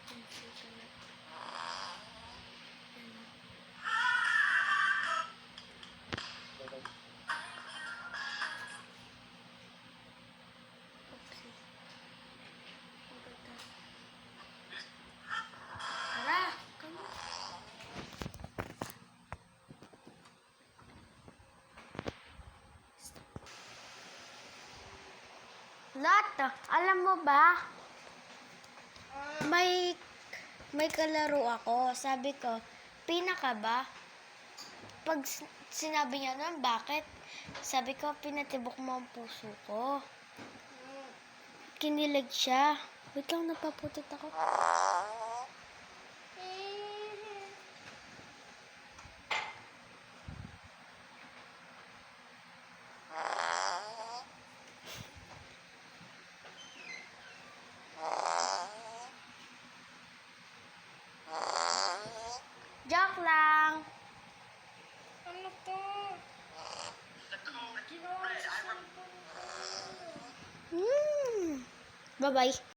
Tara, come on. Lot, alam mo ba? May kalaro ako. Sabi ko, Pina ka ba? Pag sinabi niya nun, bakit? Sabi ko, pinatibok mo ang puso ko. Kinilig siya. Wait lang, napaputot ako. Joke lang. Ano to? Ginawa ko sa cellphone ko. Bye-bye.